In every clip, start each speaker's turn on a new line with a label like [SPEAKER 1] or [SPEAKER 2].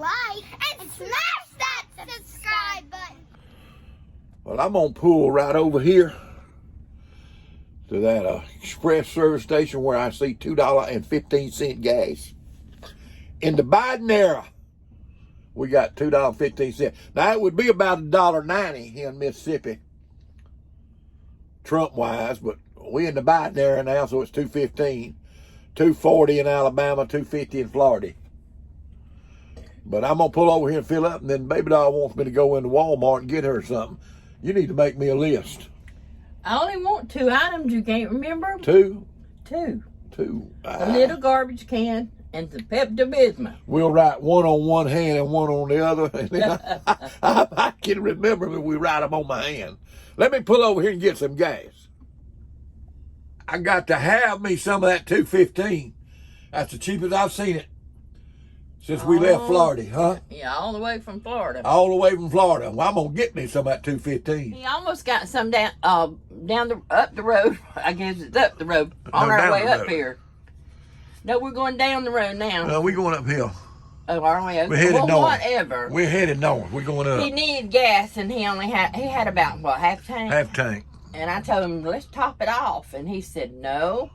[SPEAKER 1] like and smash that subscribe button.
[SPEAKER 2] Well, I'm going to pull right over here to that express service station where I see $2.15 gas. In the Biden era, we got $2.15. Now, it would be about $1.90 here in Mississippi, Trump-wise, but we in the Biden era now, so it's $2.15. $2.40 in Alabama, $2.50 in Florida. But I'm going to pull over here and fill up, and then Baby Doll wants me to go into Walmart and get her something. You need to make me a list.
[SPEAKER 3] I only want 2 items. You can't remember?
[SPEAKER 2] Two?
[SPEAKER 3] Two.
[SPEAKER 2] A
[SPEAKER 3] little garbage can and some Pepto-Bismol.
[SPEAKER 2] We'll write one on one hand and one on the other. And then I can remember if we write them on my hand. Let me pull over here and get some gas. I got to have me some of that $2.15. That's the cheapest I've seen it since we left Florida, huh?
[SPEAKER 3] Yeah, all the way from Florida.
[SPEAKER 2] All the way from Florida. Well, I'm gonna get me some of that $2.15.
[SPEAKER 3] He almost got some down up the road. I guess it's up the road on our way up here. No, we're going down the road now.
[SPEAKER 2] No, we're going uphill.
[SPEAKER 3] Oh, are we?
[SPEAKER 2] We're headed north.
[SPEAKER 3] Whatever.
[SPEAKER 2] We're headed north. We're going up.
[SPEAKER 3] He needed gas, and he had about what, half tank?
[SPEAKER 2] Half tank.
[SPEAKER 3] And I told him, let's top it off. And he said, no,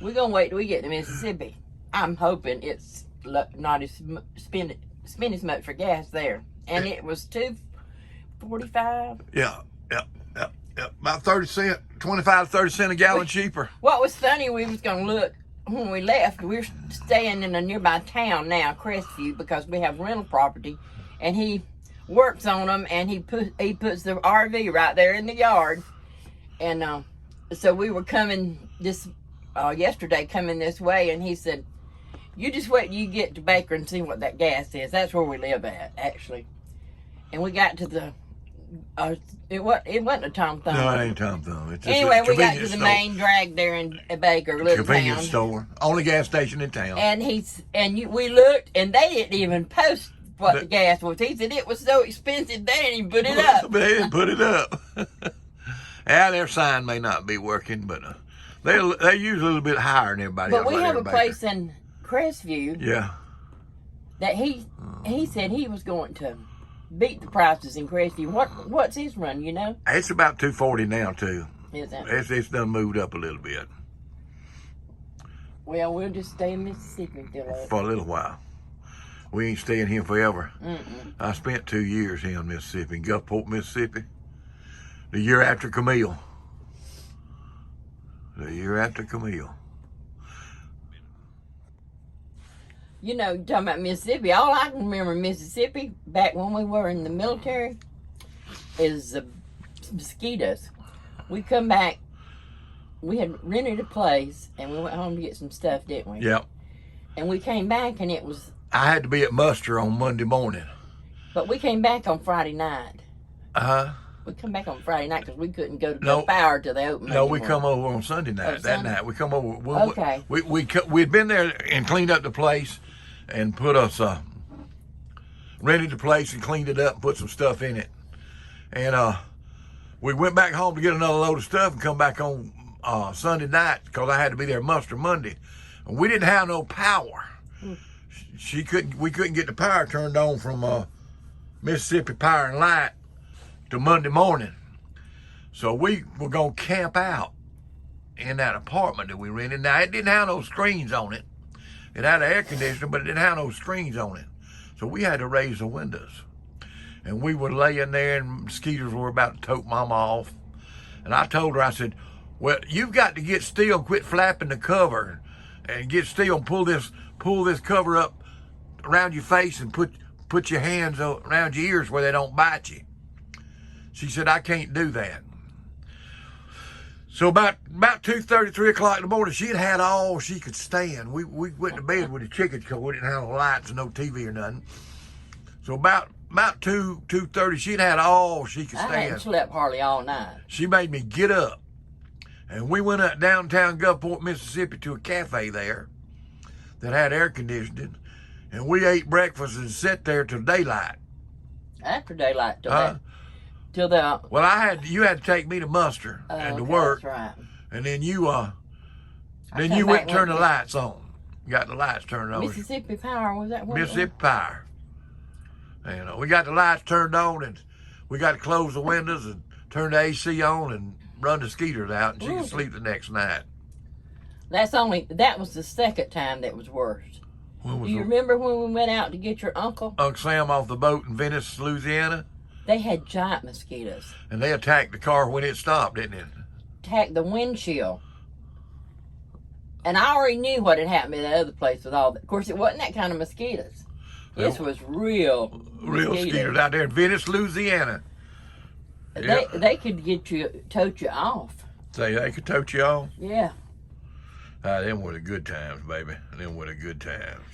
[SPEAKER 3] we're going to wait till we get to Mississippi. I'm hoping it's not as spending as much for gas there. And it was $2.45.
[SPEAKER 2] Yeah. About 30 cents, 25 to 30 cents a gallon cheaper.
[SPEAKER 3] What was funny, we was going to look, when we left, we're staying in a nearby town now, Crestview, because we have rental property. And he works on them, and he puts the RV right there in the yard. And so we were coming yesterday, coming this way, and he said, you just wait till you get to Baker and see what that gas is. That's where we live at, actually. And we got to the, it wasn't a Tom Thumb.
[SPEAKER 2] No, it ain't Tom Thumb. It's just
[SPEAKER 3] anyway,
[SPEAKER 2] a
[SPEAKER 3] we got to the
[SPEAKER 2] store.
[SPEAKER 3] main drag there in Baker, little
[SPEAKER 2] Convenience
[SPEAKER 3] town.
[SPEAKER 2] store. Only gas station in town.
[SPEAKER 3] And we looked, and they didn't even post what the gas was. He said it was so expensive, they didn't even put it up.
[SPEAKER 2] They didn't put it up. Yeah, their sign may not be working, but they use a little bit higher than everybody else.
[SPEAKER 3] But we have a place in Crestview.
[SPEAKER 2] Yeah.
[SPEAKER 3] That he said he was going to beat the prices in Crestview. What's his run, you know?
[SPEAKER 2] It's about $2.40 now too.
[SPEAKER 3] Is it?
[SPEAKER 2] It's done moved up a little bit.
[SPEAKER 3] Well, we'll just stay in Mississippi
[SPEAKER 2] for a little while. We ain't staying here forever.
[SPEAKER 3] Mm-mm.
[SPEAKER 2] I spent 2 years here in Mississippi, in Gulfport, Mississippi. The year after Camille.
[SPEAKER 3] You know, you're talking about Mississippi. All I can remember Mississippi, back when we were in the military, is mosquitoes. We come back, we had rented a place, and we went home to get some stuff, didn't we?
[SPEAKER 2] Yep.
[SPEAKER 3] And we came back, and it was...
[SPEAKER 2] I had to be at muster on Monday morning.
[SPEAKER 3] But we came back on Friday night.
[SPEAKER 2] Uh-huh.
[SPEAKER 3] We come back on Friday night because we couldn't go to the power till they opened.
[SPEAKER 2] No, we come over on Sunday night. That
[SPEAKER 3] Sunday?
[SPEAKER 2] night we come over.
[SPEAKER 3] Okay.
[SPEAKER 2] We'd been there and cleaned up the place, and put us rented the place and cleaned it up and put some stuff in it, and we went back home to get another load of stuff and come back on Sunday night because I had to be there muster Monday, and we didn't have no power. We couldn't get the power turned on from Mississippi Power and Light to Monday morning. So we were going to camp out in that apartment that we rented. Now, it didn't have no screens on it. It had an air conditioner, but it didn't have no screens on it. So we had to raise the windows. And we were laying there, and mosquitoes were about to tote Mama off. And I told her, I said, well, you've got to get still and quit flapping the cover, and get still and pull this cover up around your face and put your hands around your ears where they don't bite you. She said, I can't do that. So about 2:30, 3 o'clock in the morning, she'd had all she could stand. We went to bed with the chickens because we didn't have no lights and no TV or nothing. So about 2:30, she'd had all she could stand.
[SPEAKER 3] I hadn't slept hardly all night.
[SPEAKER 2] She made me get up. And we went up downtown Gulfport, Mississippi to a cafe there that had air conditioning. And we ate breakfast and sat there till daylight.
[SPEAKER 3] After daylight, till the...
[SPEAKER 2] Well, you had to take me to muster and to work.
[SPEAKER 3] That's right.
[SPEAKER 2] And then you went and turned the lights on. Got the lights turned on.
[SPEAKER 3] Mississippi Power, was that what?
[SPEAKER 2] Mississippi Power. And we got the lights turned on, and we got to close the windows and turn the AC on and run the skeeters out, and she could sleep the next night.
[SPEAKER 3] That was the second time that was worse. Do you remember when we went out to get your uncle?
[SPEAKER 2] Uncle Sam off the boat in Venice, Louisiana?
[SPEAKER 3] They had giant mosquitoes.
[SPEAKER 2] And they attacked the car when it stopped, didn't it?
[SPEAKER 3] Attacked the windshield. And I already knew what had happened in that other place with all that. Of course, it wasn't that kind of mosquitoes. This was real
[SPEAKER 2] mosquitoes out there in Venice, Louisiana.
[SPEAKER 3] They could tote you off.
[SPEAKER 2] Say they could tote you off?
[SPEAKER 3] Yeah.
[SPEAKER 2] Them were the good times, baby. Them were the good times.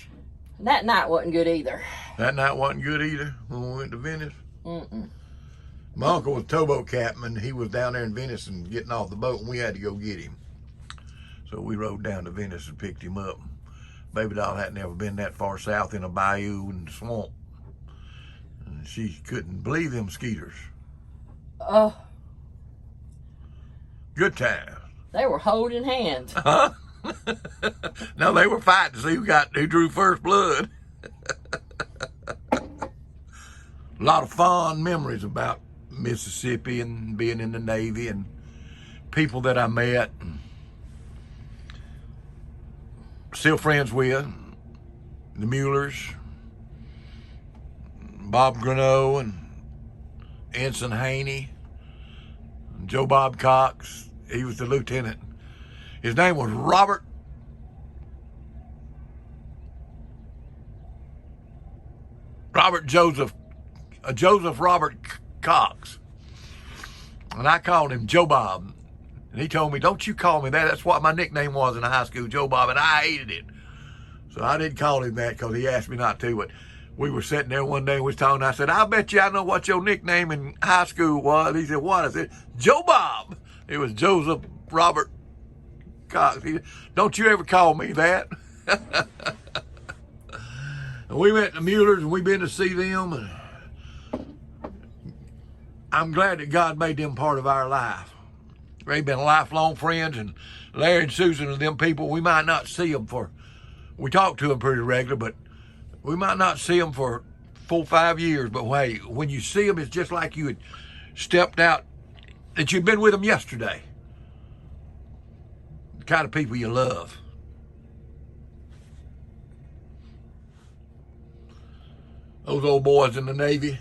[SPEAKER 3] That night wasn't good either.
[SPEAKER 2] That night wasn't good either when we went to Venice?
[SPEAKER 3] Mm-mm.
[SPEAKER 2] My uncle was a towboat captain. He was down there in Venice and getting off the boat, and we had to go get him. So we rode down to Venice and picked him up. Baby doll hadn't ever been that far south in a bayou and swamp. And she couldn't believe them skeeters.
[SPEAKER 3] Oh.
[SPEAKER 2] Good times.
[SPEAKER 3] They were holding hands.
[SPEAKER 2] Huh? No, they were fighting to see who drew first blood. A lot of fond memories about Mississippi and being in the Navy and people that I met. Still friends with the Muellers, Bob Greneau and Ensign Haney, and Joe Bob Cox. He was the lieutenant. His name was Joseph Robert Cox. And I called him Joe Bob. And he told me, don't you call me that. That's what my nickname was in high school, Joe Bob, and I hated it. So I didn't call him that because he asked me not to. But we were sitting there one day and we was talking. I said, I bet you I know what your nickname in high school was. He said, what? I said, Joe Bob. It was Joseph Robert Cox. He said, don't you ever call me that. And we went to Mueller's and we've been to see them. And I'm glad that God made them part of our life. They've been lifelong friends, and Larry and Susan and them people, we might not see them we talk to them pretty regular, but we might not see them for 4 or 5 years. But hey, when you see them, it's just like you had stepped out, that you'd been with them yesterday. The kind of people you love. Those old boys in the Navy,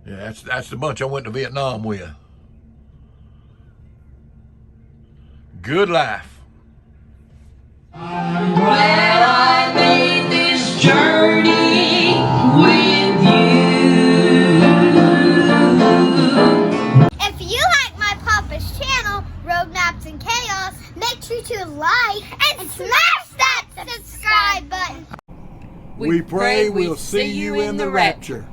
[SPEAKER 2] yeah, that's the bunch I went to Vietnam with. Good life.
[SPEAKER 4] I'm glad I made this journey with you.
[SPEAKER 1] If you like my Papa's channel, Road Maps and Chaos, make sure to like and smash that subscribe button.
[SPEAKER 2] We pray we'll see you in the rapture.